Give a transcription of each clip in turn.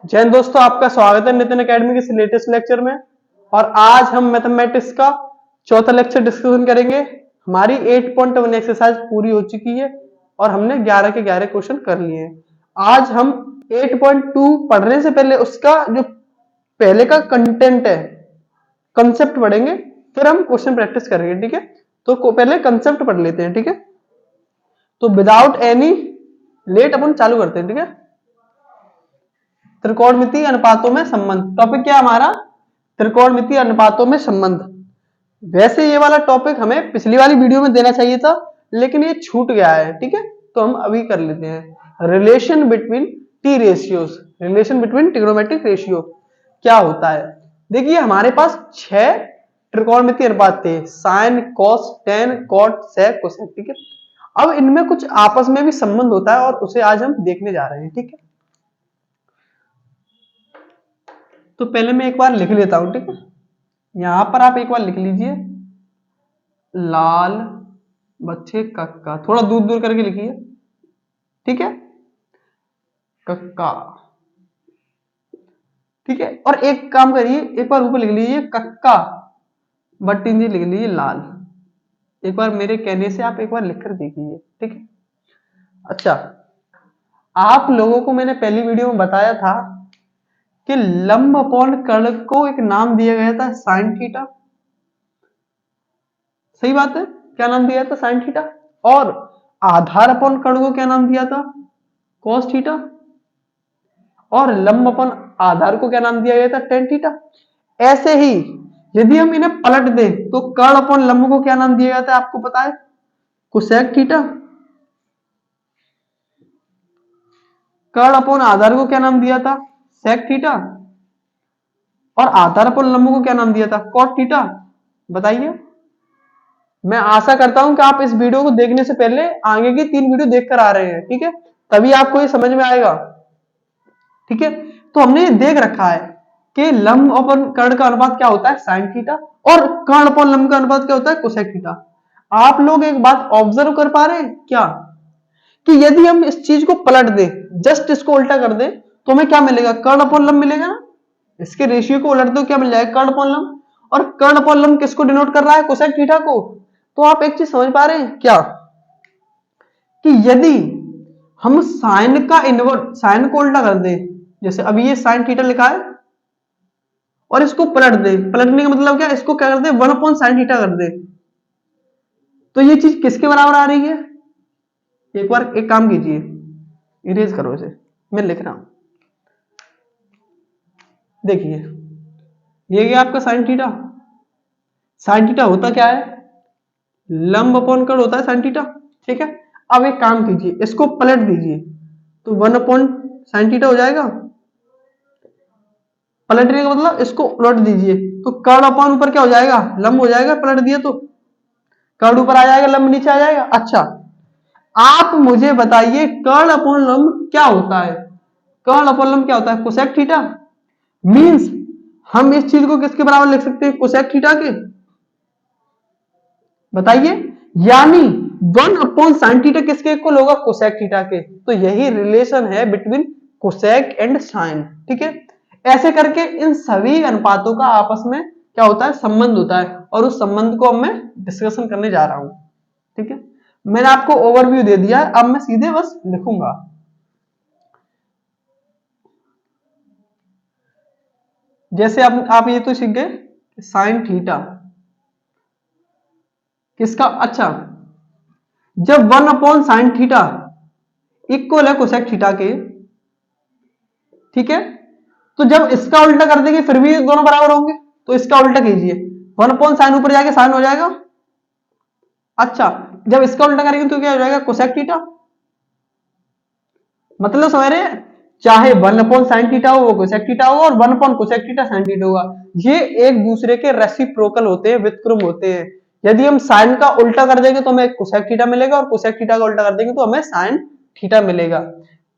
जय हिंद दोस्तों, आपका स्वागत है नितिन एकेडमी के लेटेस्ट लेक्चर में। और आज हम मैथमेटिक्स का चौथा लेक्चर डिस्कशन करेंगे। हमारी 8.1 एक्सरसाइज पूरी हो चुकी है और हमने 11 के 11 क्वेश्चन कर लिए हैं। आज हम 8.2 पढ़ने से पहले उसका जो पहले का कंटेंट है, कंसेप्ट पढ़ेंगे, फिर हम क्वेश्चन प्रैक्टिस करेंगे। ठीक है, तो पहले कंसेप्ट पढ़ लेते हैं। ठीक है, तो विदाउट एनी लेट अपन चालू करते हैं। ठीक है, त्रिकोणमितीय अनुपातों में संबंध। टॉपिक क्या हमारा? त्रिकोणमितीय अनुपातों में संबंध। वैसे ये वाला टॉपिक हमें पिछली वाली वीडियो में देना चाहिए था, लेकिन ये छूट गया है। ठीक है, तो हम अभी कर लेते हैं। Relation between T ratios, relation between trigonometric ratio क्या होता है। देखिए, हमारे पास 6 त्रिकोणमितीय अनुपात थे, साइन, कॉस, टेन, कॉट, सेक, कोसेक। ठीक है, अब इनमें कुछ आपस में भी संबंध होता है और उसे आज हम देखने जा रहे हैं। ठीक है, तो पहले मैं एक बार लिख लेता हूं। ठीक है, यहां पर आप एक बार लिख लीजिए, लाल बच्चे कक्का, थोड़ा दूर दूर करके लिखिए। ठीक है, कक्का। ठीक है, और एक काम करिए, एक बार ऊपर लिख लीजिए कक्का बट्टी जी, लिख लीजिए लाल। एक बार मेरे कहने से आप एक बार लिखकर देखिए। ठीक है, अच्छा, आप लोगों को मैंने पहली वीडियो में बताया था कि लंब अपॉन कर्ण को एक नाम दिया गया था, साइन थीटा। सही बात है, क्या नाम दिया था? Sine theta. और आधार अपॉन कर्ण को क्या नाम दिया था? Cos theta. और लंब अपॉन आधार को क्या नाम दिया गया था? Tan theta. ऐसे ही यदि हम इन्हें पलट दें तो कर्ण अपॉन लंब को क्या नाम दिया गया था? आपको पता है, कोसेक थीटा। कर्ण अपॉन आधार को क्या नाम दिया था? Sec theta. और आधार अपॉन लंब को क्या नाम दिया था? Cot theta. बताइए। मैं आशा करता हूं कि आप इस वीडियो को देखने से पहले आगे की 3 वीडियो देखकर आ रहे हैं। ठीक है, तभी आपको ये समझ में आएगा। ठीक है, तो हमने ये देख रखा है कि लंब और कर्ण का अनुपात क्या होता है? Sine theta. और कर्ण और लंब का अनुपात क्या होता है? Cosec theta. आप लोग एक बात ऑब्जर्व कर पा रहे हैं क्या, कि यदि हम इस चीज को पलट दें, जस्ट इसको उल्टा कर दें, तो हमें क्या मिलेगा? कर्ण अपॉन लंब मिलेगा ना। इसके रेशियो को उलट दो, क्या मिल जाएगा? कर्ण अपॉन लंब। और कर्ण अपॉन लंब किसको डिनोट कर रहा है? कोसेक थीटा को। तो आप एक चीज समझ पा रहे हैं क्या, कि यदि हम साइन का इनवर्ट, साइन को उल्टा कर दें, जैसे अभी ये साइन थीटा लिखा है, और इसको पलट दे, पलटने का मतलब क्या? इसको क्या कर दे? 1/sin थीटा कर दे, तो ये चीज किसके बराबर आ रही है? एक बार एक काम कीजिए, इरेज करो इसे, मैं लिख रहा हूं। देखिए, ये गया आपका साइन थीटा। साइन थीटा होता क्या है? लंब अपॉन कर्ण होता है साइन थीटा। ठीक है, अब एक काम कीजिए, इसको पलट दीजिए, तो 1/sin थीटा हो जाएगा। पलटने का मतलब इसको उलट दीजिए, तो कर्ण अपॉन ऊपर क्या हो जाएगा? लंब हो जाएगा। पलट दिए तो कर्ण ऊपर आ जाएगा, लंब नीचे आ जाएगा। अच्छा, आप मुझे बताइए, कर्ण अपॉन लंब क्या होता है? कर्ण अपॉन लंब क्या होता है? Cosec theta. मींस हम इस चीज को किसके बराबर लिख सकते हैं? कोसेक थीटा के। बताइए, यानी 1/sin थीटा किसके इक्वल होगा? कोसेक थीटा के। तो यही रिलेशन है बिटवीन कोसेक एंड साइन। ठीक है, ऐसे करके इन सभी अनुपातों का आपस में क्या होता है? संबंध होता है, और उस संबंध को अब मैं डिस्कशन करने जा रहा हूं। ठीक है, मैंने आपको ओवरव्यू दे दिया, अब मैं सीधे बस लिखूंगा। जैसे आप ये तो सीख गए साइन थीटा किसका? अच्छा, जब 1/sin थीटा इक्वल है कोसेक थीटा के, ठीक है, तो जब इसका उल्टा कर देंगे फिर भी दोनों बराबर होंगे, तो इसका उल्टा कीजिए, 1/sin ऊपर जाके साइन हो जाएगा। अच्छा, जब इसका उल्टा करेंगे तो क्या हो जाएगा? Cosec theta. मतलब समझ रहे हैं, चाहे 1/sin थीटा हो वो कोसेक थीटा होगा, और 1/कोसेक थीटा साइन थीटा होगा। ये एक दूसरे के रेसिप्रोकल होते हैं, व्युत्क्रम होते हैं। यदि हम साइन का उल्टा कर देंगे तो हमें कोसेक थीटा मिलेगा, और कोसेक थीटा का उल्टा कर देंगे तो हमें साइन थीटा मिलेगा।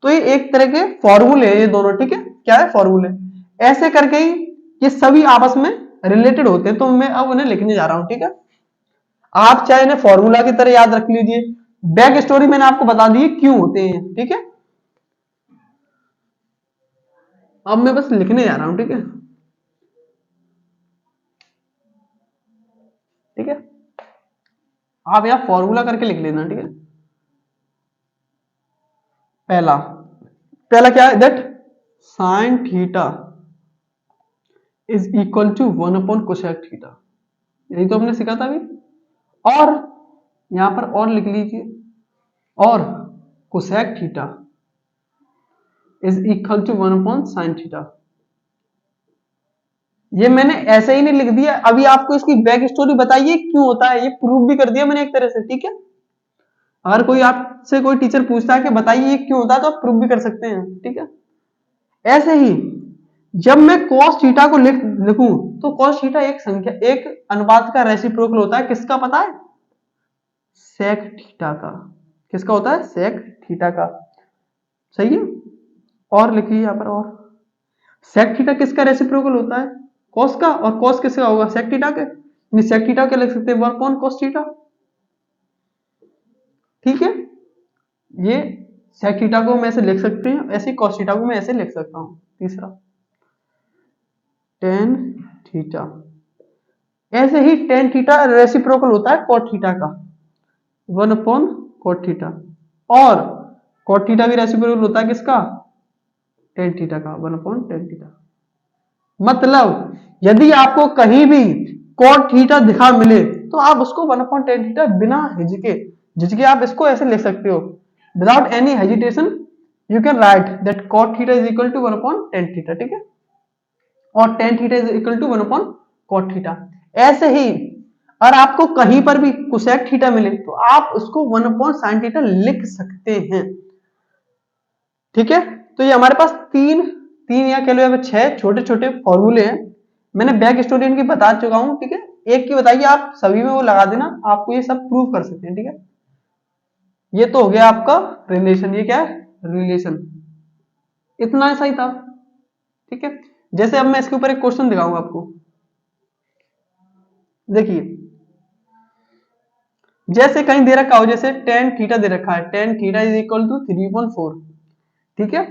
तो ये एक तरह के फॉर्मूले हैं ये दोनों। ठीक है, क्या है? फॉर्मूले। ऐसे करके ही ये सभी आपस में रिलेटेड होते हैं, तो मैं अब उन्हें लिखने जा रहा हूं। ठीक है, आप चाहे इन्हें फॉर्मूला की तरह याद रख लीजिए, बैक स्टोरी मैंने आपको बता दी क्यों होते हैं। ठीक है, अब मैं बस लिखने जा रहा हूं, ठीक है, ठीक है। आप यहां फॉर्मूला करके लिख लेना, ठीक है। पहला पहला क्या है, that sine theta is equal to one upon cosec theta, यही तो हमने सीखा था अभी। और यहां पर और लिख लीजिए, और cosec theta is equal to 1/साइन थीटा। ये मैंने ऐसे ही नहीं लिख दिया, अभी आपको इसकी बैक स्टोरी बताइए क्यों होता है, ये प्रूव भी कर दिया मैंने एक तरह से, ठीक है। अगर कोई आपसे कोई टीचर पूछता है कि बताइए ये क्यों होता है, तो आप प्रूव भी कर सकते हैं, ठीक है। ऐसे ही जब मैं cos थीटा को लिखूं, तो cos थीटा एक संख्या, एक अनुपात का रेसिप्रोकल होता है, किसका पता है, सेक थीटा का। किसका होता है, सेक थीटा का, सही है। और लिखिए यहां पर, और सेक थीटा किसका रेसिप्रोकल होता है, cos का, और cos किसका होगा, सेक थीटा के। सेक थीटा क्या लिख सकते हैं, 1/cos थीटा, ठीक है। ये सेक थीटा को मैं ऐसे लिख सकते हैं, ऐसे cos थीटा को मैं ऐसे लिख सकता हूं। तीसरा टेन थीटा, ऐसे ही टेन थीटा रेसिप्रोकल होता है cot थीटा का, 1/cot थीटा। और cot थीटा भी रेसिप्रोकल होता है किसका, टेन थीटा का, 1/tan थीटा। मतलब यदि आपको कहीं भी cot थीटा दिखा मिले, तो आप उसको 1/tan थीटा बिना झिझके आप इसको ऐसे लिख सकते हो, without any hesitation you can write that cot theta is equal to 1/tan theta, ठीक है। और tan theta is equal to 1/cot theta. ऐसे ही और आपको कहीं पर भी कोसेक थीटा मिले, तो आप उसको 1/sin थीटा लिख सकते हैं, ठीक है। तो ये हमारे पास तीन तीन या कह लो 6 छोटे छोटे फॉर्मूले हैं, मैंने बैक स्टोरी इनकी बता चुका हूं, ठीक है। एक की बताइए, आप सभी में वो लगा देना, आपको ये सब प्रूव कर सकते हैं, ठीक है। ये तो हो गया आपका रिलेशन, ये क्या है, रिलेशन, इतना ऐसा ही था, ठीक है। जैसे अब मैं इसके ऊपर एक क्वेश्चन दिखाऊंगा आपको, देखिए। जैसे कहीं दे रखा हो, जैसे tan थीटा दे रखा है, tan theta is equal to 3/4, ठीक है।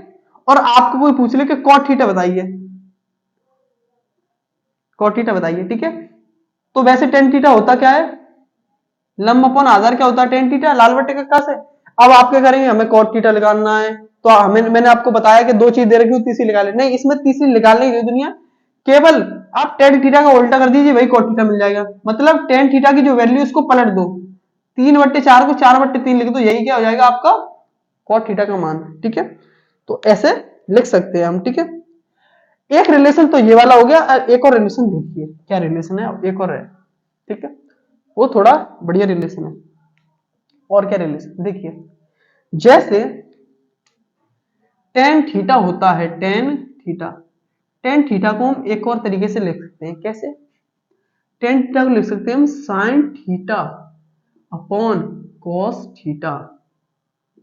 और आपको कोई पूछ ले कि cot थीटा बताइए, cot थीटा बताइए, ठीक है। तो वैसे tan थीटा होता क्या है, लंब अपॉन आधार क्या होता है, tan थीटा लाल बट्टे कक्का से। अब आप क्या करेंगे, हमें cot थीटा निकालना है, तो हमें, मैंने आपको बताया कि दो चीज दे रखी हो, तीसरी निकाले, नहीं इसमें तीसरी निकालने की दुनिया, केवल आप tan थीटा का उल्टा कर दीजिए, वही cot थीटा मिल जाएगा। मतलब tan थीटा की जो वैल्यू, इसको पलट दो, 3/4 को 4/3 लिख दो, यही क्या हो जाएगा आपका cot थीटा का मान, ठीक है। तो ऐसे लिख सकते हैं हम, ठीक है। एक रिलेशन तो ये वाला हो गया, एक और रिलेशन देखिए क्या रिलेशन है, एक और है, ठीक है। वो थोड़ा बढ़िया रिलेशन है। और क्या रिलेशन देखिए, जैसे tan थीटा होता है, tan थीटा को हम एक और तरीके से लिख सकते हैं, कैसे, tan थीटा को लिख सकते हैं हम sin theta upon cos theta,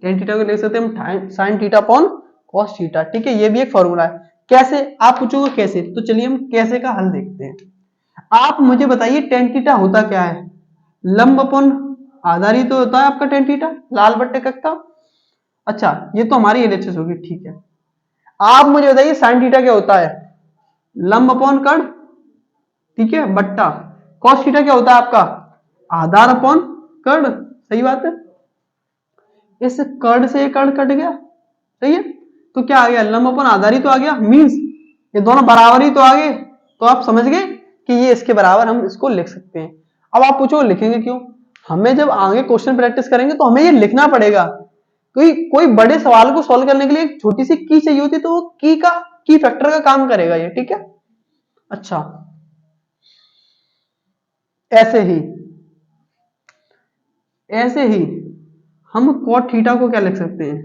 tan theta को लिख सकते हैं हम sin theta upon cos theta, ठीक है। ये भी एक फॉर्मूला है। कैसे, आप पूछोगे कैसे, तो चलिए हम कैसे का हल देखते हैं। आप मुझे बताइए tan थीटा होता क्या है, लंब अपॉन आधार ही तो होता है आपका tan थीटा, लाल बट्टे कक्का। अच्छा, ये तो हमारी एलएचएस होगी, ठीक है। आप मुझे बताइए sin थीटा क्या होता है, लंब अपॉन कर्ण, ठीक है, बट्टा। cos थीटा क्या होता है आपका, आधार अपॉन कर्ण, सही बात है। इस कर्ण से कर्ण कट गया, सही है। तो क्या आ गया, लंब अपॉन आधार ही तो आ गया, मींस ये दोनों बराबर ही तो आ गए। तो आप समझ गए कि ये इसके बराबर हम इसको लिख सकते हैं। अब आप पूछो लिखेंगे क्यों, हमें जब आगे क्वेश्चन प्रैक्टिस करेंगे तो हमें ये लिखना पड़ेगा। कोई बड़े सवाल को सॉल्व करने के लिए एक छोटी सी की चाहिए होती, तो वो की फैक्टर का काम करेगा ये, ठीक है। अच्छा, ऐसे ही ऐसे ही हम cot थीटा को क्या लिख सकते हैं,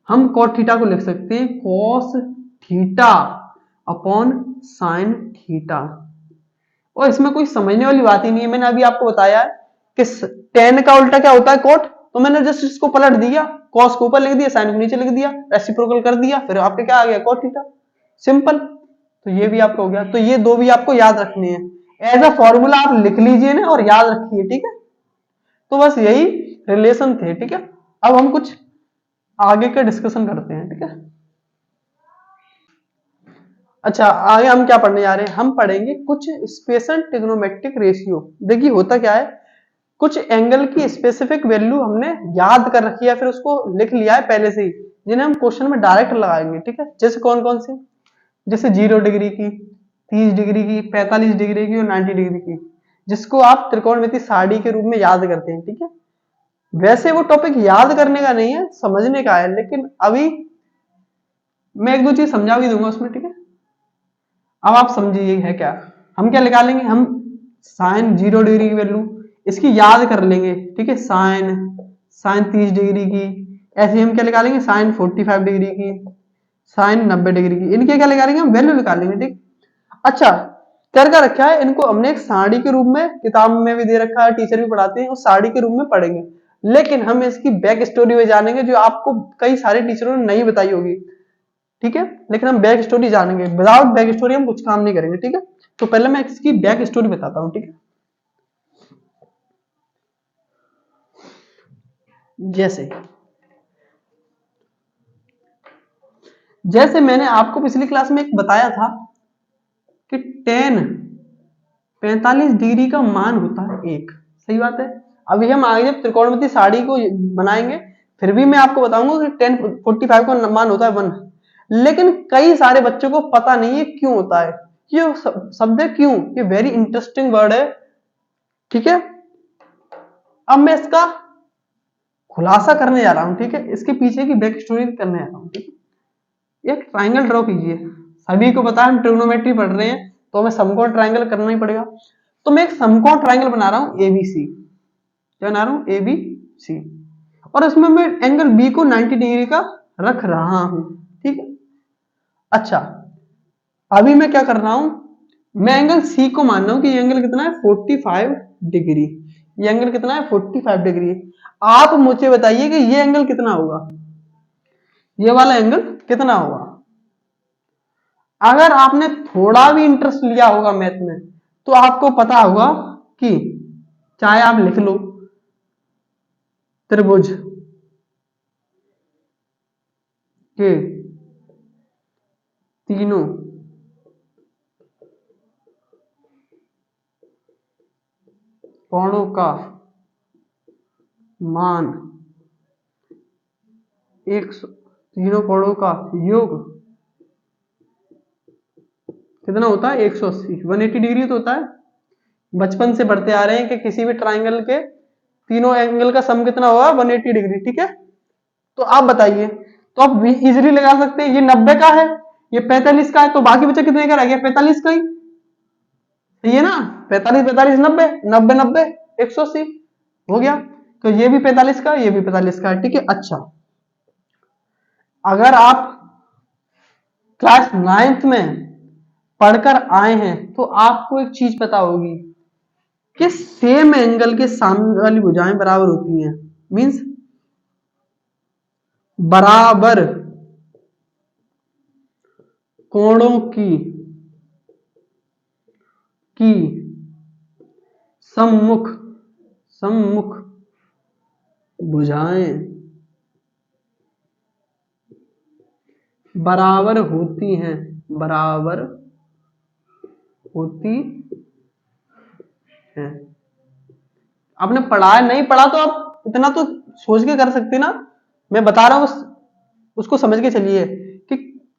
हम cot थीटा को लिख सकते हैं cos theta upon sin theta. और इसमें कोई समझने वाली बात ही नहीं है, मैंने अभी आपको बताया है कि tan का उल्टा क्या होता है cot, तो मैंने जस्ट इसको पलट दिया, cos को ऊपर लिख दिया, sin को नीचे लिख दिया, रेसिप्रोकल कर दिया, फिर आपके क्या आ गया, cot थीटा, सिंपल। तो ये भी आपका हो गया। तो ये दो भी आपको याद रखने हैं, एज अ फॉर्मूला आप लिख लीजिए ना और याद रखिए, ठीक है। तो बस यही रिलेशन थे, ठीक है। अब हम कुछ आगे का डिस्कशन करते हैं, ठीक है। अच्छा, आगे हम क्या पढ़ने जा रहे हैं? हम पढ़ेंगे कुछ स्पेशल ट्रिग्नोमेट्रिक रेशियो। देखिए होता क्या है, कुछ एंगल की स्पेसिफिक वैल्यू हमने याद कर रखी है, फिर उसको लिख लिया है पहले से ही, जिन्हें हम क्वेश्चन में डायरेक्ट लगाएंगे। ठीक है, जैसे कौन कौन से? जैसे 0 डिग्री की, 30 डिग्री की, 45 डिग्री की और 90 डिग्री की, जिसको आप त्रिकोणमिति सारणी के रूप में याद करते हैं। ठीक है, वैसे वो टॉपिक याद करने का नहीं है, समझने का है, लेकिन अभी मैं एक दो चीज समझा भी दूंगा उसमें। ठीक है, अब आप समझिए है क्या। हम क्या निकालेंगे? हम साइन 0 डिग्री की वैल्यू इसकी याद कर लेंगे। ठीक है, साइन साइन 30 डिग्री की, ऐसे ही हम क्या निकालेंगे? साइन 45 डिग्री की, साइन 90 डिग्री की, इनके क्या निकालेंगे? हम वैल्यू निकालेंगे। ठीक, अच्छा, कर क्या रखा है इनको हमने? एक सारणी के रूप में किताब में भी दे रखा है, टीचर भी पढ़ाते हैं, उस सारणी के रूप में पढ़ेंगे। लेकिन हम इसकी बैक स्टोरी में जानेंगे, जो आपको कई सारे टीचरों ने नहीं बताई होगी। ठीक है, लेकिन हम बैक स्टोरी जानेंगे, विदाउट बैक स्टोरी हम कुछ काम नहीं करेंगे। ठीक है, तो पहले मैं इसकी बैक स्टोरी बताता हूं। ठीक है, जैसे जैसे मैंने आपको पिछली क्लास में एक बताया था कि टेन 45 डिग्री का मान होता है 1। सही बात है। अभी हम आगे जब त्रिकोणमिति सारणी को बनाएंगे, फिर भी मैं आपको बताऊंगा कि 1045 का मान होता है 1। लेकिन कई सारे बच्चों को पता नहीं है क्यों होता है। ये शब्द है क्यों, ये वेरी इंटरेस्टिंग वर्ड है। ठीक है, अब मैं इसका खुलासा करने जा रहा हूं। ठीक है, इसके पीछे की बैक स्टोरी करने जा रहा हूं। ठीक है, एक ट्राइंगल ड्रॉ कीजिए। सभी को पता है हम ट्रिग्नोमेट्री पढ़ रहे हैं, तो हमें समकोण ट्राइंगल करना ही पड़ेगा। तो मैं एक समकोण ट्राइंगल बना रहा हूं एबीसी। क्या बना रहा हूं? एबीसी। और इसमें मैं एंगल बी को 90 डिग्री का रख रहा हूं। ठीक है, अच्छा, अभी मैं क्या कर रहा हूं? मैं एंगल सी को मान रहा हूं कि ये एंगल कितना है? 45 डिग्री। ये एंगल कितना है? 45 डिग्री। आप मुझे बताइए कि ये एंगल कितना होगा? ये वाला एंगल कितना होगा? अगर आपने थोड़ा भी इंटरेस्ट लिया होगा मैथ में, तो आपको पता होगा कि, चाहे आप लिख लो त्रिभुज के तीनों कोणों का मान तीनों कोणों का योग कितना होता है? 180। 180 डिग्री तो होता है। बचपन से बढ़ते आ रहे हैं कि किसी भी ट्राइंगल के तीनों एंगल का सम कितना होगा? 180 डिग्री। ठीक है, तो आप बताइए। तो आप इजीली लगा सकते हैं, ये 90 का है, ये 45 का है, तो बाकी बचा कितने का रह गया? 45 का ही। सही है ना? 45 45 90, 90 90 180 हो गया। तो ये भी 45 का, ये भी 45 का है। ठीक है, अच्छा, अगर आप क्लास 9th में पढ़कर आए हैं तो आपको एक चीज पता होगी कि सेम एंगल के सामने वाली भुजाएं बराबर होती हैं। मींस बराबर कोणों की सम्मुख सम्मुख भुजाएं बराबर होती हैं। बराबर होती हैं। आपने पढ़ा है? नहीं पढ़ा तो आप इतना तो सोच के कर सकते ना। मैं बता रहा हूं, उसको समझ के चलिए कि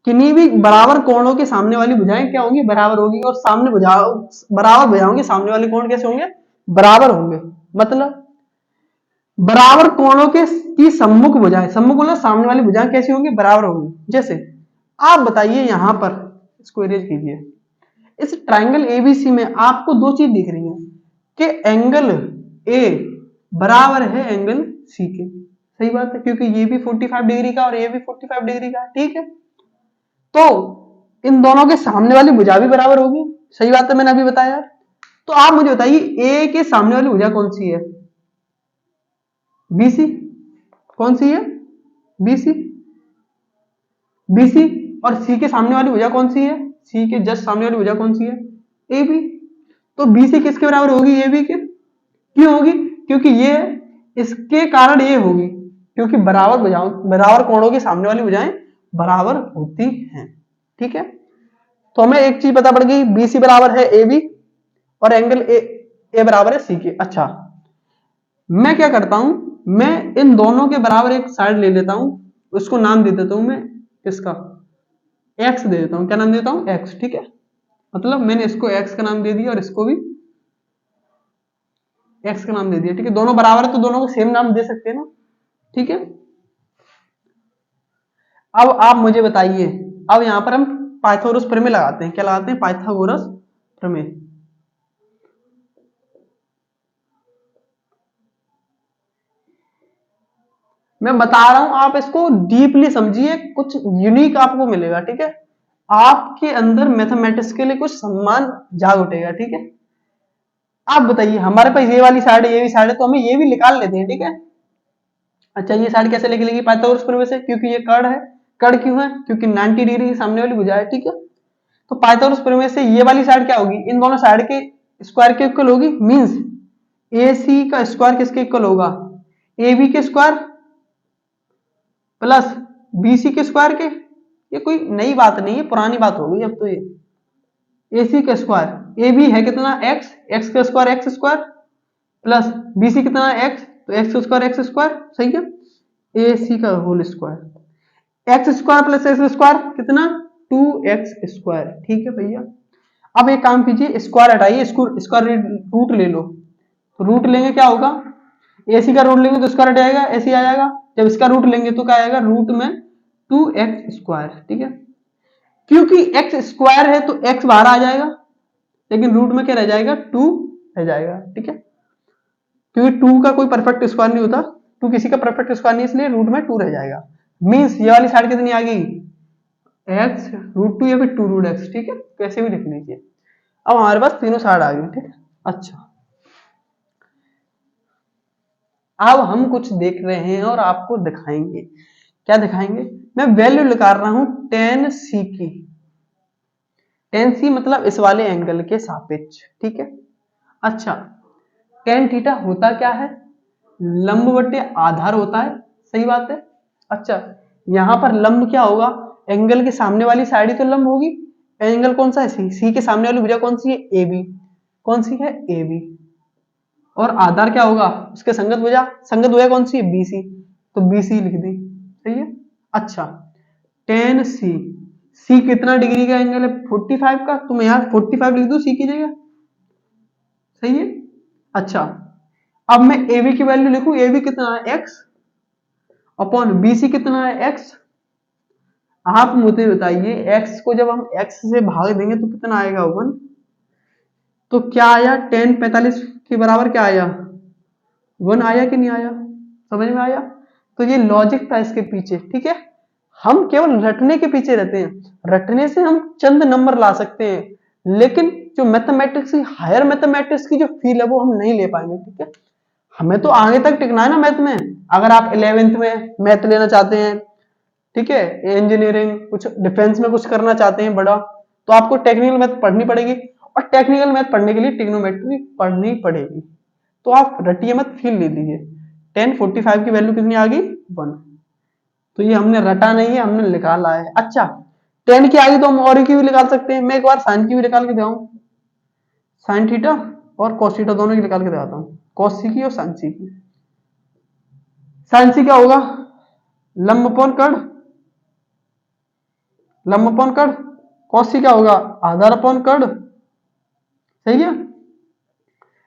किन्हीं भी बराबर कोणों के सामने वाली भुजाएं क्या होंगी? बराबर होगी। और सामने बराबर भुजाओं के सामने वाले कोण कैसे होंगे? बराबर होंगे। मतलब बराबर कोणों के की सम्मुख भुजाएं, सम्मुख मतलब सामने वाली भुजाएं कैसी होंगी? बराबर होंगी। जैसे आप बताइए, यहां पर इसको इरेज कीजिए। इस ट्राइंगल एबीसी में आपको दो चीज दिख रही है कि एंगल ए बराबर है एंगल सी के। सही बात है, क्योंकि ये भी 45 डिग्री का और ये भी 45 डिग्री का है। ठीक है, तो इन दोनों के सामने वाली भुजा भी बराबर होगी। सही बात है, मैंने अभी बताया। तो आप मुझे बताइए, ए के सामने वाली भुजा कौन सी है? बीसी। कौन सी है? बीसी। बीसी। और सी के सामने वाली भुजा कौन सी है? सी के जस्ट सामने वाली भुजा कौन सी है? A B. तो बीसी किसके बराबर होगी? ए बी के। क्यों होगी? क्योंकि ये इसके कारण ये होगी, क्योंकि बराबर भुजाओं, बराबर कोणों के सामने वाली भुजाएं बराबर होती हैं। ठीक है, तो हमें एक चीज पता पड़ गई, BC बराबर है AB और एंगल ए बराबर है C के। अच्छा, मैं क्या करता हूं, मैं इन दोनों के बराबर एक साइड ले लेता हूं, उसको नाम दे देता हूं मैं इसका X दे देता हूं। क्या नाम देता हूं? X। ठीक है, मतलब मैंने इसको X का नाम दे दिया और इसको भी X का नाम दे दिया। ठीक है, दोनों बराबर है तो दोनों को सेम नाम दे सकते हैं ना। ठीक है, अब आप मुझे बताइए, अब यहां पर हम पाइथागोरस प्रमेय लगाते हैं। क्या लगाते हैं? पाइथागोरस प्रमेय। मैं बता रहा हूं, आप इसको डीपली समझिए, कुछ यूनिक आपको मिलेगा। ठीक है, आपके अंदर मैथमेटिक्स के लिए कुछ सम्मान जाग उठेगा। ठीक है, आप बताइए, हमारे पास ये वाली साइड है, ये भी साइड है, तो हमें ये भी निकाल लेते हैं। ठीक है, अच्छा ये साइड कैसे निकलेगी? पाइथागोरस प्रमेय से, क्योंकि ये कर्ण है। कर्ण क्यों है? क्योंकि 90 डिग्री की सामने वाली भुजा है। ठीक है, तो पाइथागोरस प्रमेय से ये वाली साइड क्या होगी? इन दोनों साइड के स्क्वायर के इक्वल होगी। मींस AC का स्क्वायर किसके इक्वल होगा? AB के स्क्वायर प्लस BC के स्क्वायर के। ये कोई नई बात नहीं है, पुरानी बात हो गई अब तो। ये AC का स्क्वायर, AB है कितना? X, X का square X square plus BC कितना है? X, तो X स्क्वायर X स्क्वायर। सही है, AC का whole square, X square plus X square कितना? 2X square. ठीक है भैया, अब एक काम कीजिए, स्क्वायर हटाइए, स्क्वायर रूट ले लो। तो रूट लेंगे क्या होगा? AC का रूट लेंगे तो स्क्वायर हट जाएगा, AC आ जाएगा। जब इसका रूट लेंगे तो क्या आएगा? रूट में 2x स्क्वायर। ठीक है, क्योंकि x स्क्वायर है तो x बाहर आ जाएगा, लेकिन रूट में क्या रह जाएगा? 2 रह जाएगा। ठीक है, क्योंकि 2 का कोई परफेक्ट स्क्वायर नहीं होता, 2 किसी का परफेक्ट स्क्वायर नहीं, इसलिए रूट में 2 रह जाएगा। मीन्स ये वाली साइड कितनी आ गई? x रूट 2 या फिर 2 रूट x। ठीक है, कैसे भी लिख लीजिए। अब हमारे पास तीनों साइड आ गई। ठीक है, अच्छा अब हम कुछ देख रहे हैं और आपको दिखाएंगे। क्या दिखाएंगे? मैं वैल्यू निकाल रहा हूं tan C की। tan C मतलब इस वाले एंगल के सापेक्ष। ठीक है, अच्छा tan थीटा होता क्या है? लंब बटे आधार होता है। सही बात है। अच्छा, यहां पर लंब क्या होगा? एंगल के सामने वाली साइड ही तो लंब होगी। एंगल कौन सा है? C के सामने वाली भुजा कौन सी है? AB। कौन सी है? AB। और आधार क्या होगा? उसके संगत भुजा, संगत भुजा कौन सी है? BC, तो BC लिख दी। सही है, अच्छा tan C कितना डिग्री का एंगल है? 45 का, तो मैं यहाँ 45 लिख दू C की जगह। सही है, अच्छा अब मैं AB की वैल्यू लिखूं, AB कितना है? X अपॉन BC कितना है? X। आप मुझे बताइए, X को जब हम X से भाग देंगे तो कितना आएगा? 1। तो क्या आया? tan 45 के बराबर क्या आया? 1 आया कि नहीं आया? समझ में आया? तो ये लॉजिक था इसके पीछे। ठीक है, हम केवल रटने के पीछे रहते हैं, रटने से हम चंद नंबर ला सकते हैं, लेकिन जो मैथमेटिक्स की, हायर मैथमेटिक्स की जो फील है वो हम नहीं ले पाएंगे। ठीक है, हमें तो आगे तक टिकना है ना मैथ में। अगर आप 11th में मैथ लेना चाहते हैं, ठीक है, इंजीनियरिंग, कुछ डिफेंस में कुछ करना चाहते हैं बड़ा, तो आपको टेक्निकल मैथ पढ़नी पड़ेगी, और टेक्निकल मैथ पढ़ने के लिए ट्रिग्नोमेट्री पढ़नी पड़ेगी। तो आप रटिए मत, फील ले लीजिए। 1045 की वैल्यू कितनी आ गई? 1। तो ये हमने रटा नहीं है, हमने निकाला है। अच्छा 10 की आ गई तो हम और की भी निकाल सकते हैं। मैं एक बार साइन की भी निकाल के दिखाऊं, साइन थीटा और कॉस थीटा दोनों की निकाल के दिखाता हूं, कॉस सी की और साइन सी की। साइन सी क्या होगा? लंब अपॉन कर्ण, लंब अपॉन कर्ण। कॉस सी क्या होगा? आधार अपॉन कर्ण। सही है,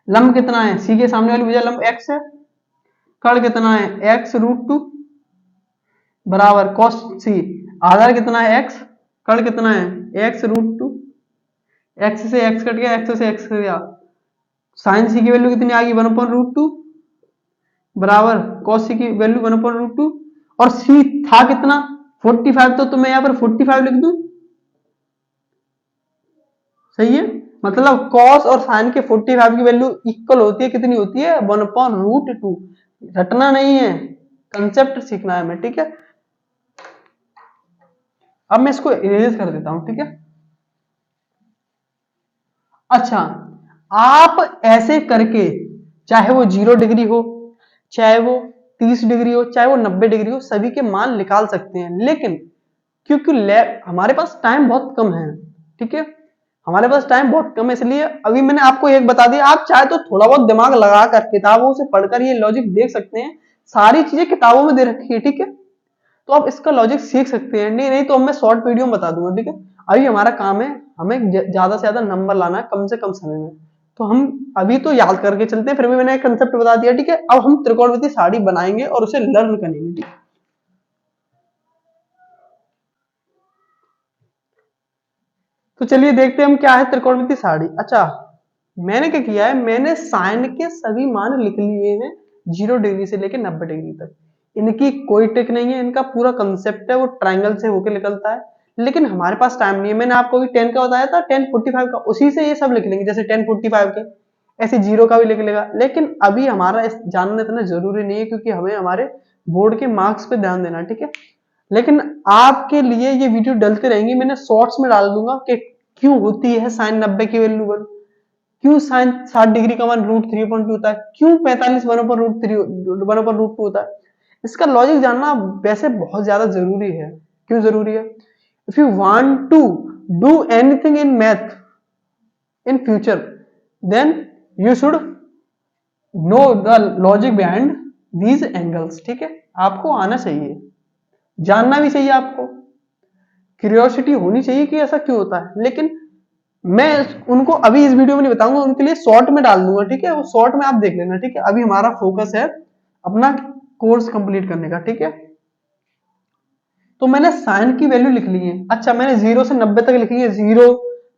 लंब कितना है? सी के सामने वाली भुजा लंब एक्स है, कर्ण कितना है? एक्स रूट 2 बराबर कॉस सी, आधार कितना है? एक्स, कर्ण कितना है? X root 2। एक्स से एक्स कट गया, एक्स से एक्स कट गया, साइन सी की वैल्यू कितनी आ गई? 1/√2 बराबर कॉस सी की वैल्यू 1/√2। और सी था कितना? 45, तो मैं यहां पर 45 लिख दूं। सही है, मतलब कॉस और साइन के 45 की वैल्यू इक्वल होती है, कितनी होती है? 1/√2। रटना नहीं है, कंसेप्ट सीखना है हमें। ठीक है, अब मैं इसको इरेज कर देता हूं। ठीक है, अच्छा आप ऐसे करके, चाहे वो 0 डिग्री हो, चाहे वो 30 डिग्री हो, चाहे वो 90 डिग्री हो, सभी के मान निकाल सकते हैं। लेकिन क्योंकि हमारे पास टाइम बहुत कम है, ठीक है, हमारे पास टाइम बहुत कम है, इसलिए अभी मैंने आपको एक बता दिया। आप चाहे तो थोड़ा बहुत दिमाग लगाकर किताबों से पढ़कर ये लॉजिक देख सकते हैं, सारी चीजें किताबों में दे रखी है, ठीक है, तो आप इसका लॉजिक सीख सकते हैं। नहीं नहीं तो मैं शॉर्ट वीडियो में बता दूंगा, ठीक है। अभी हमारा काम है, हमें ज्यादा से ज्यादा नंबर लाना है कम से कम समय में, तो हम अभी तो याद करके चलते हैं, फिर भी मैंने एक कंसेप्ट बता दिया, ठीक है। अब हम त्रिकोणमिति सारणी बनाएंगे और उसे लर्न करेंगे, ठीक है। तो चलिए देखते हैं हम क्या है त्रिकोणमिति सारणी। अच्छा, मैंने क्या किया है, मैंने साइन के सभी मान लिख लिए हैं 0 डिग्री से लेकर 90 डिग्री तक। इनकी कोई ट्रिक नहीं है, इनका पूरा कंसेप्ट है वो ट्रायंगल से होकर निकलता है, लेकिन हमारे पास टाइम नहीं है। मैंने आपको भी 10 का बताया था, 1045 का, उसी से ये सब लिख लेंगे, जैसे 1045 के ऐसे 0 का भी लिख लेगा। लेकिन अभी हमारा जानना इतना जरूरी नहीं है, क्योंकि हमें हमारे बोर्ड के मार्क्स पे ध्यान देना, ठीक है। लेकिन आपके लिए ये वीडियो डलते रहेंगी, मैंने शॉर्ट्स में डाल दूंगा कि क्यों होती है साइन 90 की वैल्यू 1, क्यों साइन 60 डिग्री का मान √3/2 होता है, क्यों 45 1/√2 होता है। इसका लॉजिक जानना वैसे बहुत ज्यादा जरूरी है। क्यों जरूरी है? If you want to do anything in math in future, then you should know the logic behind these angles, ठीक है। आपको आना चाहिए, जानना भी चाहिए, आपको क्यूरियोसिटी होनी चाहिए कि ऐसा क्यों होता है। लेकिन मैं उनको अभी इस वीडियो में नहीं बताऊंगा, उनके लिए शॉर्ट में डाल दूंगा, ठीक है। वो शॉर्ट में आप देख लेना, ठीक है। अभी हमारा फोकस है अपना कोर्स कंप्लीट करने का, ठीक है। तो मैंने साइन की वैल्यू लिख ली है। अच्छा, मैंने 0 से 90 तक लिखी है, 0,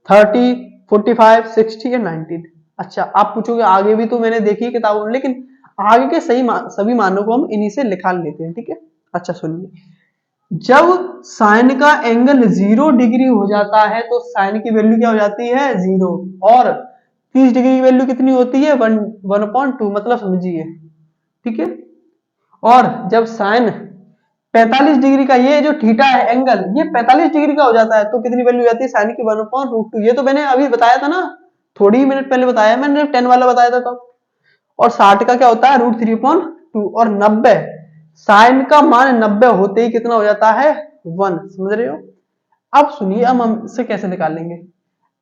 30, 45, 60 या 19। अच्छा, आप पूछोगे आगे भी तो मैंने देखी है किताबों में, लेकिन आगे के सभी मानों को हम इन्हीं से निकाल लेते हैं, ठीक है। अच्छा सुनिए, जब साइन का एंगल 0 डिग्री हो जाता है तो साइन की वैल्यू क्या हो जाती है? 0। और 30 डिग्री की वैल्यू कितनी होती है? 1/2, मतलब समझिए, ठीक है। और जब साइन 45 डिग्री का, ये जो थीटा है एंगल, ये 45 डिग्री का हो जाता है तो कितनी वैल्यू हो जाती है साइन की? 1/√2। ये तो मैंने अभी बताया था ना, थोड़ी ही मिनट पहले बताया मैंने, 10 वाला बताया था तब। और 60 का क्या होता है? √3/2। और 90, साइन का मान 90 होते ही कितना हो जाता है? 1। समझ रहे हो? अब सुनिए, अब हम इसे कैसे निकालेंगे।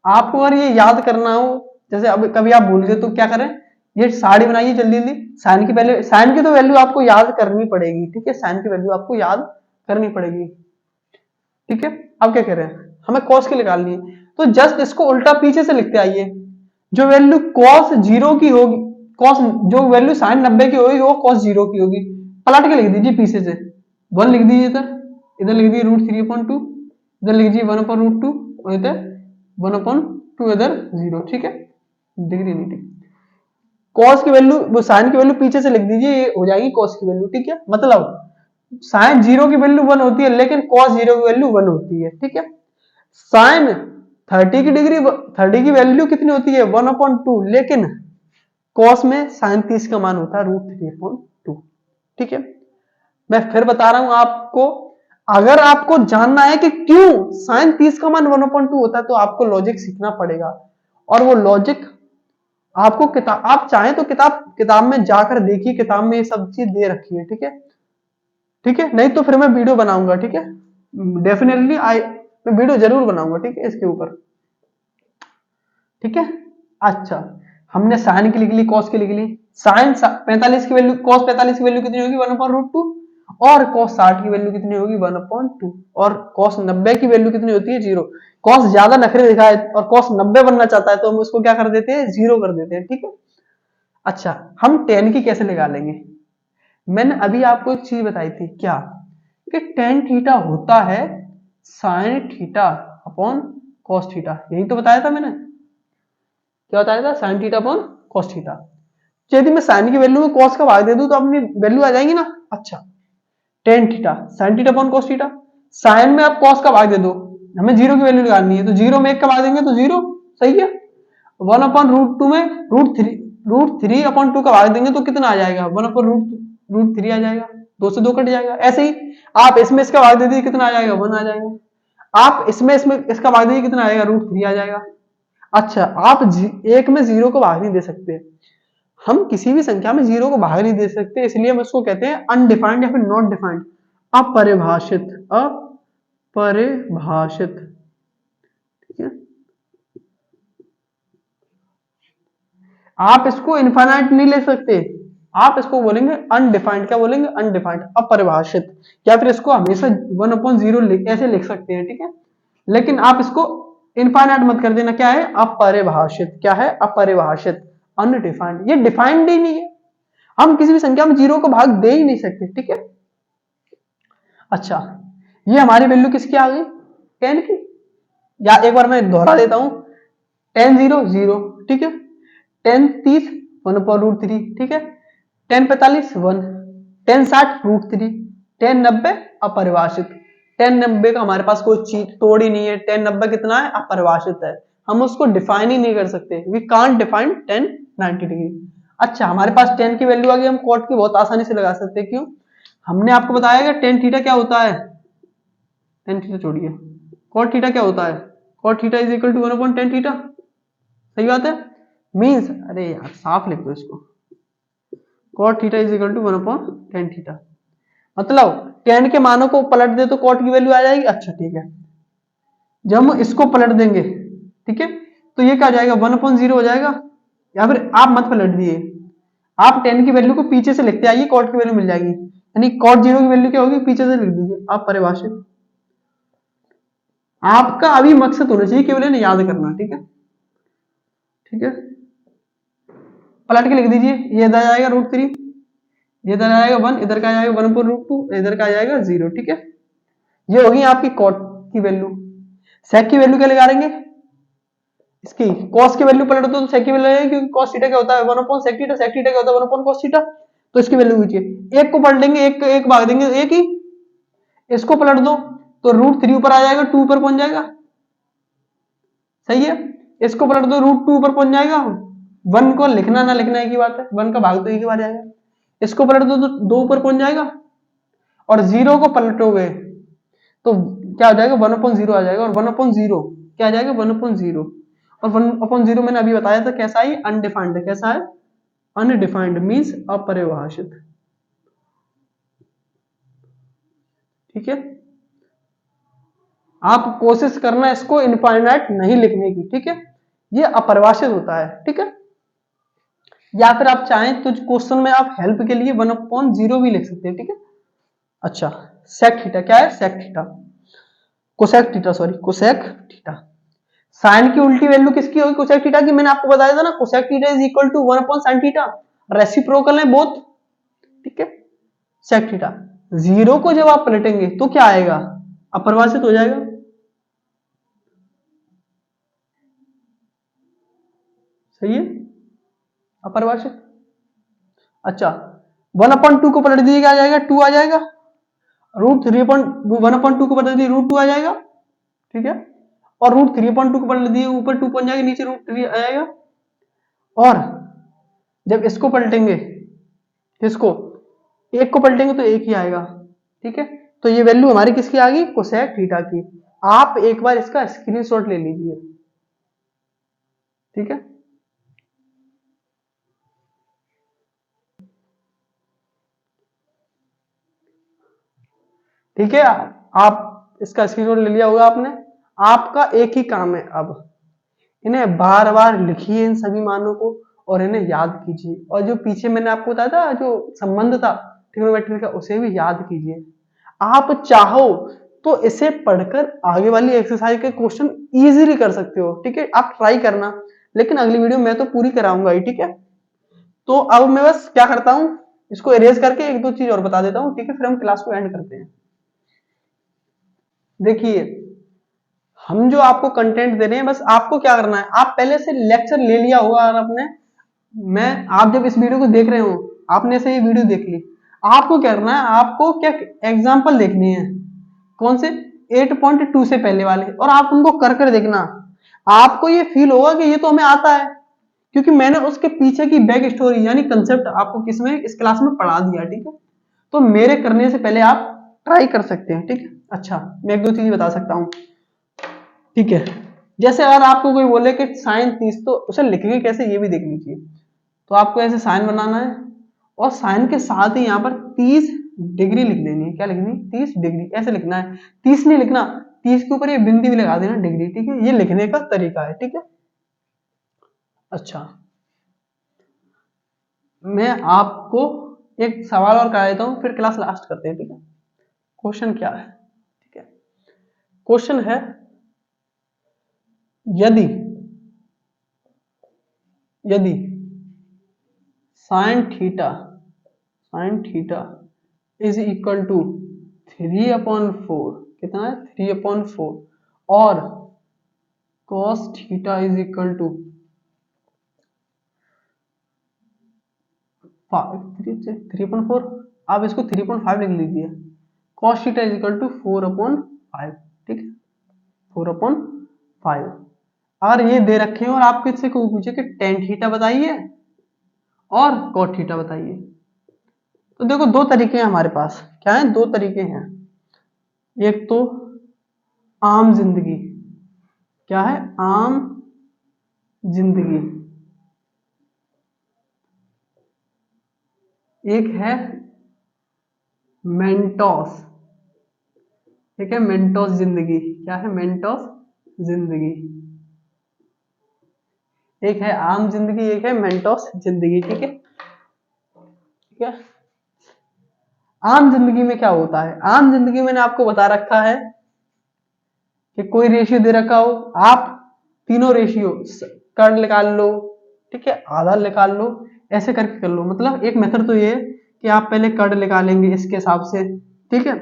आपको अगर ये याद करना हो, जैसे अब कभी आप भूल गए तो क्या करें, ये साड़ी बनाइए जल्दी जल्दी। साइन की पहले, साइन की तो वैल्यू आपको याद करनी पड़ेगी, ठीक है। साइन की वैल्यू आपको याद करनी पड़ेगी, ठीक है। अब क्या करें, हमें कॉस की निकालनी है, तो जस्ट इसको उल्टा पीछे से लिखते आइए। जो वैल्यू कॉस 0 की होगी, कॉस जो वैल्यू साइन 90 की होगी वो कॉस 0 की होगी, पलट के लिख दीजिए पीछे से। 1 लिख दीजिए इधर, इधर लिख दीजिए √3/2, इधर लिख दीजिए 1/√2, और इधर 1/2, इधर 0, ठीक है। डिग्री नहीं, ठीक। कॉस की वैल्यू, वो साइन की वैल्यू पीछे से लिख दीजिए, ये हो जाएगी कॉस की वैल्यू, ठीक है। मतलब साइन 0 की वैल्यू 1 होती है, लेकिन कॉस 0 की वैल्यू 1 होती है, ठीक है। साइन 30 की वैल्यू कितनी होती है? 1/2, लेकिन कॉस में साइन 30 का मान होता है √3/2, ठीक है। मैं फिर बता रहा हूं आपको, अगर आपको जानना है कि क्यों साइन 30 का मान 1/2 होता है, तो आपको लॉजिक सीखना पड़ेगा। और वो लॉजिक आपको किताब, आप चाहें तो किताब में जाकर देखिए, किताब में ये सब चीज दे रखी है, ठीक है। ठीक है, नहीं तो फिर मैं वीडियो बनाऊंगा, ठीक है। डेफिनेटली मैं वीडियो जरूर बनाऊंगा, ठीक है, इसके ऊपर, ठीक है। अच्छा, हमने साइन की लिख ली, कॉस की लिख ली। साइन 45 की वैल्यू, कॉस 45 की वैल्यू कितनी होगी? 1/√2। और कॉस 60 की वैल्यू कितनी होगी? 1/2। और कॉस 90 की वैल्यू कितनी होती है? 0। कॉस ज्यादा नखरे दिखाए और कॉस 90 बनना चाहता है, तो हम उसको क्या कर देते हैं? 0 कर देते हैं, ठीक है। अच्छा, हम tan की कैसे निकालेंगे? मैंने अभी आपको एक चीज बताई थी, क्या कि tan थीटा होता है sign theta upon cos theta, यही तो बताया था मैंने। क्या बताया था? Sign theta upon cos theta. यदि मैं साइन की वैल्यू में कॉस का भाग दे दूं तो अपनी वैल्यू आ जाएगी ना। अच्छा, tan theta sine theta upon cos theta, sine में आप कॉस का भाग दे दो, हमें 0 की वैल्यू निकालनी है, तो 0 में 1 का भाग देंगे तो 0, सही है। 1/√2 में √3/2 का भाग देंगे तो कितना आ जाएगा? 1/√3 आ जाएगा, 2 से 2 कट जाएगा। ऐसे ही आप इसमें इसका भाग दे दीजिए, कितना आ जाएगा? 1 आ जाएगा। आप इसमें इसका भाग दीजिए, कितना आएगा? √3 आ जाएगा। अच्छा, आप एक में 0 को भाग नहीं दे सकते, हम किसी भी संख्या में 0 को भाग नहीं दे सकते, इसलिए हम इसको कहते हैं अनडिफाइंड या फिर नॉट डिफाइंड, अपरिभाषित, अपरिभाषित, ठीक है। आप इसको इनफाइनाइट नहीं ले सकते, आप इसको बोलेंगे अनडिफाइंड। क्या बोलेंगे? अनडिफाइंड, अपरिभाषित। या फिर इसको हमेशा 1/0 ऐसे लिख सकते हैं, ठीक है। लेकिन आप इसको इनफाइनाइट मत कर देना। क्या है? अपरिभाषित। क्या है? अपरिभाषित, अनडिफाइंड। ये डिफाइंड ही नहीं है, हम किसी भी संख्या में 0 को भाग दे ही नहीं सकते, ठीक है। अच्छा, ये हमारी वैल्यू किसकी आ गई? 10 की। या एक बार मैं दोहरा देता हूं, 10 0 0, ठीक है। 10 30 1/√3, ठीक है। 10 45 1, 10 60 √3, 10 90 अपरिभाषित। 10 90 का हमारे पास कोई चीज तोड़ ही नहीं है। 10 90 कितना है? अपरिभाषित है, हम उसको डिफाइन ही नहीं कर सकते। We can't define 10 90 degree. अच्छा, हमारे पास 10 की वैल्यू आ गई, हम कॉट की बहुत आसानी से लगा सकते हैं। क्यों? हमने आपको बताया कि टेन थीटा क्या होता है। टेन थीटा छोड़िए, कॉट थीटा क्या होता है? Cot theta is equal to 1/10 theta. सही बात है। मीन्स, अरे यार साफ लिख दो इसको, cot theta is equal to 1/10 theta. मतलब टेन के मानों को पलट दे तो कॉट की वैल्यू आ जाएगी। अच्छा ठीक है, जब हम इसको पलट देंगे, ठीक है, तो ये क्या हो जाएगा? 1/0 हो जाएगा। या फिर आप मत पलट दिए, आप 10 की वैल्यू को पीछे से लिखते आइए, कॉट की वैल्यू मिल जाएगी। यानी कॉट 0 की वैल्यू क्या होगी? पीछे से लिख दीजिए आप, परिभाषित। आपका अभी मकसद होना चाहिए केवल इन्हें याद करना, ठीक है। ठीक है, पलट के लिख दीजिए। ये इधर आएगा √3, ये इधर आएगा 1, इधर का आएगा 1/√2, इधर का आएगा 0, ठीक है। ये होगी आपकी कॉट की वैल्यू। सेक की वैल्यू क्या लगाएंगे? इसकी कॉस की वैल्यू पलट दो तो सेक की वैल्यू आएगी, क्योंकि कॉस थीटा क्या होता है? 1/sec theta. सेक थीटा क्या होता है? 1/cos theta. तो इसकी वैल्यू कीजिए, एक को पलटेंगे, एक एक भाग देंगे एक ही, इसको पलट दो तो √3 ऊपर आ जाएगा, 2 ऊपर पहुंच जाएगा। सही है। इसको पलट दो, √2 ऊपर पहुंच जाएगा। 1 को लिखना ना लिखना एक ही बात है, 1 का भाग तो एक ही बार जाएगा। इसको पलट दो तो 2 ऊपर पहुंच जाएगा, और 0 को पलटोगे तो क्या हो जाएगा? 1/0 आ जाएगा। और 1/0 क्या आ जाएगा? 1/0। और 1/0 मैंने अभी बताया था कैसा है? अनडिफाइंड है। कैसा है? अनडिफाइंड, मीन्स अपरिभाषित, ठीक है। आप कोशिश करना इसको इनफाइनाइट नहीं लिखने की, ठीक है। ये अपरिभाषित होता है, ठीक है। या फिर आप चाहें तो क्वेश्चन में आप हेल्प के लिए 1/0 भी लिख सकते हैं, ठीक है। अच्छा, सेक थीटा क्या है? Sec theta, cosec theta, sorry cosec theta. Sine की उल्टी वैल्यू किसकी होगी? कोसेक थीटा की। मैंने आपको बताया था ना, cosec theta is equal to 1/sin theta. Reciprocal है बोथ, ठीक है। सेक थीटा 0 को जब आप पलटेंगे तो क्या आएगा? अपरिभाषित हो जाएगा। सही है, अपरिभाषित। अच्छा, 1/2 को पलट दीजिए, क्या आ जाएगा? 2 आ जाएगा। √1/2 को पलट दिए, √2 आ जाएगा, ठीक है। और √3/2 को पलट दिए, ऊपर 2 पहुंच जाएगा, नीचे √3 आ जाएगा। और जब इसको पलटेंगे, किसको? एक को पलटेंगे तो एक ही आएगा, ठीक है। तो ये वैल्यू हमारी किसकी आ गई? कोसेक थीटा की। आप एक बार इसका स्क्रीनशॉट ले लीजिए, ठीक है। ठीक है, आप इसका स्क्रीनशॉट ले लिया होगा आपने। आपका एक ही काम है अब, इन्हें बार बार लिखिए इन सभी मानों को, और इन्हें याद कीजिए। और जो पीछे मैंने आपको बताया था जो संबंध था ट्रिग्नोमेट्री का, उसे भी याद कीजिए। आप चाहो तो इसे पढ़कर आगे वाली एक्सरसाइज के क्वेश्चन इजीली कर सकते हो, ठीक है। आप ट्राई करना, लेकिन अगली वीडियो मैं तो पूरी कराऊंगा ही, ठीक है। तो अब मैं बस क्या करता हूं, इसको इरेज करके एक दो चीज और बता देता हूं, ठीक है, फिर हम क्लास को एंड करते हैं। देखिए, हम जो आपको कंटेंट दे रहे हैं, बस आपको क्या करना है, आप पहले से लेक्चर ले लिया होगा और अपने, मैं आप जब इस वीडियो को देख रहे हो, आपने से ये वीडियो देख ली, आपको क्या करना है, आपको क्या एग्जांपल देखनी है। कौन से? 8.2 से पहले वाले, और आप उनको कर कर देखना। आपको ये फील होगा कि ये तो हमें आता है, क्योंकि मैंने उसके पीछे की बैक स्टोरी यानी कंसेप्ट आपको किसमें, इस क्लास में पढ़ा दिया, ठीक है। तो मेरे करने से पहले आप ट्राई कर सकते हैं, ठीक है। अच्छा, मैं एक दो चीज बता सकता हूँ, ठीक है। जैसे अगर आपको कोई बोले कि साइन 30, तो उसे लिखेंगे कैसे ये भी देख लीजिए। तो आपको ऐसे साइन बनाना है, और साइन के साथ ही यहाँ पर 30 डिग्री लिख देनी है। क्या लिखनी है? 30 डिग्री, ऐसे लिखना है। 30 नहीं लिखना, 30 के ऊपर ये बिंदी भी लगा देना, डिग्री, ठीक है। ये लिखने का तरीका है, ठीक है। अच्छा, मैं आपको एक सवाल और करा देता हूं, फिर क्लास लास्ट करते हैं, ठीक है। क्वेश्चन क्या है, ठीक है। क्वेश्चन है यदि यदि sine theta is equal to 3/4, कितना है 3/4, और cos theta is equal to 3/4, आप इसको 3/5 लिख लीजिए। cos theta is equal to 4/5, ठीक है, 4/5। अगर ये दे रखे हैं और आपको इससे कोई पूछे कि tan थीटा बताइए और cot थीटा बताइए, तो देखो दो तरीके हैं हमारे पास। क्या है, दो तरीके हैं। एक तो आम जिंदगी, क्या है, आम जिंदगी। एक है मेंटोस, ठीक है, मेंटोस जिंदगी। क्या है, मेंटोस जिंदगी। एक है आम जिंदगी, एक है मेंटोस जिंदगी, ठीक है, ठीक है। आम जिंदगी में क्या होता है, आम जिंदगी में मैंने आपको बता रखा है कि कोई रेशियो दे रखा हो, आप तीनों रेशियो कर निकाल लो, ठीक है, आधा निकाल लो, ऐसे करके कर लो। मतलब एक मेथड तो ये है कि आप पहले कर्ड निकालेंगे इसके हिसाब से, ठीक है।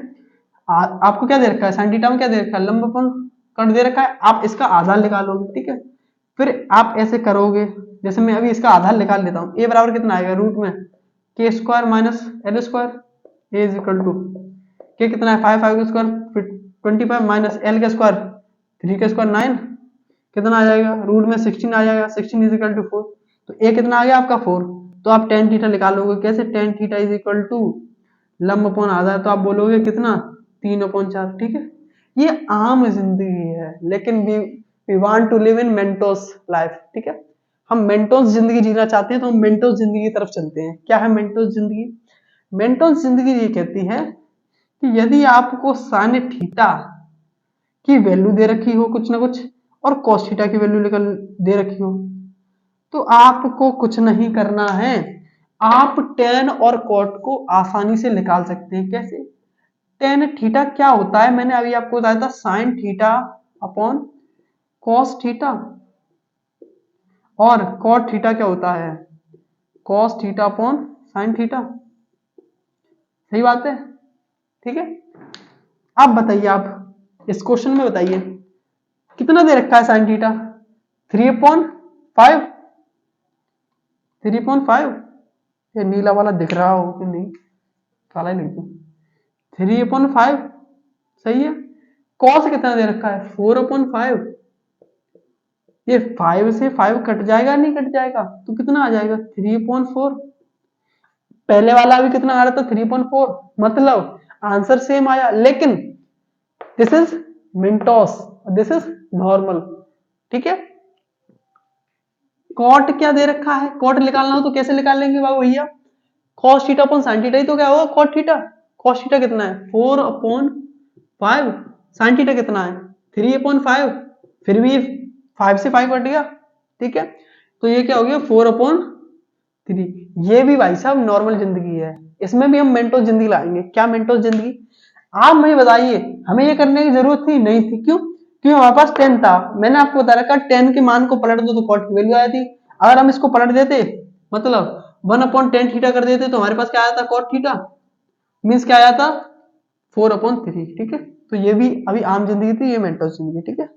आपको क्या दे रखा है, साइन थीटा में क्या दे रखा है, लंबकोण कर्ड दे रखा है, आप इसका आधा निकालोगे, ठीक है। फिर आप ऐसे करोगे, जैसे मैं अभी इसका आधा निकाल लेता हूँ। ए बराबर कितना आएगा, रूट में K square minus L square, A is equal to के कितना है 5 का स्क्वायर, फिर 25 माइनस एल का स्क्वायर 3 का स्क्वायर 9, कितना आ जाएगा, रूट में 16 आ जाएगा, 16 इज इक्वल टू 4। तो ए कितना आ गया आपका 4। तो आप टेन थीटा निकालोगे, कैसे, tan theta is equal to लंब अपॉन आधा, तो आप बोलोगे कितना 3/4, ठीक है। ये आम जिंदगी है, लेकिन we want to live in Mentos life, ठीक है। हम मेंटोस जिंदगी जीना चाहते हैं, तो हम मेंटोस जिंदगी की तरफ चलते हैं। क्या है मेंटोस जिंदगी, मेंटोस जिंदगी ये कहती है कि यदि आपको साइन थीटा की वैल्यू दे रखी हो कुछ ना कुछ, और कॉस थीटा की वैल्यू निकल दे रखी हो, तो आपको कुछ नहीं करना है, आप टेन और कॉट को आसानी से निकाल सकते हैं। कैसे, टेन थीटा क्या होता है, मैंने अभी आपको बताया था, sign theta upon cos theta, और कॉट थीटा क्या होता है, cos theta upon sine theta. सही बात है, ठीक है। अब बताइए, आप इस क्वेश्चन में बताइए कितना दे रखा है साइन थीटा, 3/5, 3/5। ये नीला वाला दिख रहा हो कि नहीं, काला ही लिख दो, 3/5, सही है। कॉस कितना दे रखा है 4/5, ये 5 से 5 कट जाएगा, नहीं कट जाएगा, तो कितना आ जाएगा 3/4। पहले वाला भी कितना आ रहा था 3/4, मतलब आंसर सेम आया, लेकिन दिस इज मिंटोस, दिस इज नॉर्मल, ठीक है। कॉट क्या दे रखा है, कॉट निकालना हो तो कैसे निकाल लेंगे बाबू भैया, cos theta upon sine theta ही तो क्या होगा, कॉट थीटा। कॉस थीटा कितना है 4/5, साइन थीटा कितना है 3/5, फिर भी 5 से 5 कट गया, ठीक है। तो ये क्या हो गया 4/3। ये भी भाई साहब नॉर्मल जिंदगी है, इसमें भी हम मेंटोस जिंदगी लाएंगे। क्या मेंटोस जिंदगी, आप मुझे बताइए, हमें ये करने की जरूरत थी, नहीं थी, क्यों, क्यों हमारे पास 10 था। मैंने आपको बता रखा 10 के मान को पलट दो तो कॉट की वैल्यू आई थी। अगर हम इसको पलट देते, मतलब 1/10 थीटा कर देते, तो हमारे पास क्या आया था, कॉट थीटा, मीन्स क्या आया था 4/3, ठीक है। तो ये भी अभी आम जिंदगी थी, ये मेंटोस जिंदगी, ठीक है।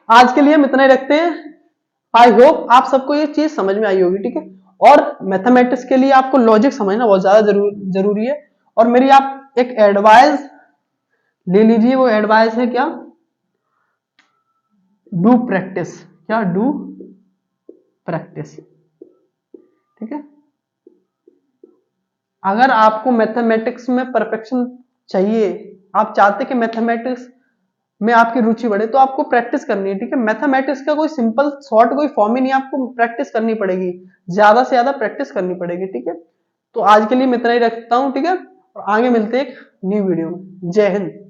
आज के लिए हम इतना ही रखते हैं। आई होप आप सबको ये चीज समझ में आई होगी, ठीक है। और मैथमेटिक्स के लिए आपको लॉजिक समझना बहुत ज्यादा जरूरी है। और मेरी आप एक एडवाइस ले लीजिए, वो एडवाइस है क्या, डू प्रैक्टिस, क्या, डू प्रैक्टिस, ठीक है। अगर आपको मैथमेटिक्स में परफेक्शन चाहिए, आप चाहते कि मैथमेटिक्स में आपकी रुचि बढ़े, तो आपको प्रैक्टिस करनी है, ठीक है। मैथमेटिक्स का कोई सिंपल शॉर्ट कोई फॉर्म ही नहीं, आपको प्रैक्टिस करनी पड़ेगी, ज्यादा से ज्यादा प्रैक्टिस करनी पड़ेगी, ठीक है। तो आज के लिए मैं इतना ही रखता हूं, ठीक है, और आगे मिलते हैं एक न्यू वीडियो में। जय हिंद।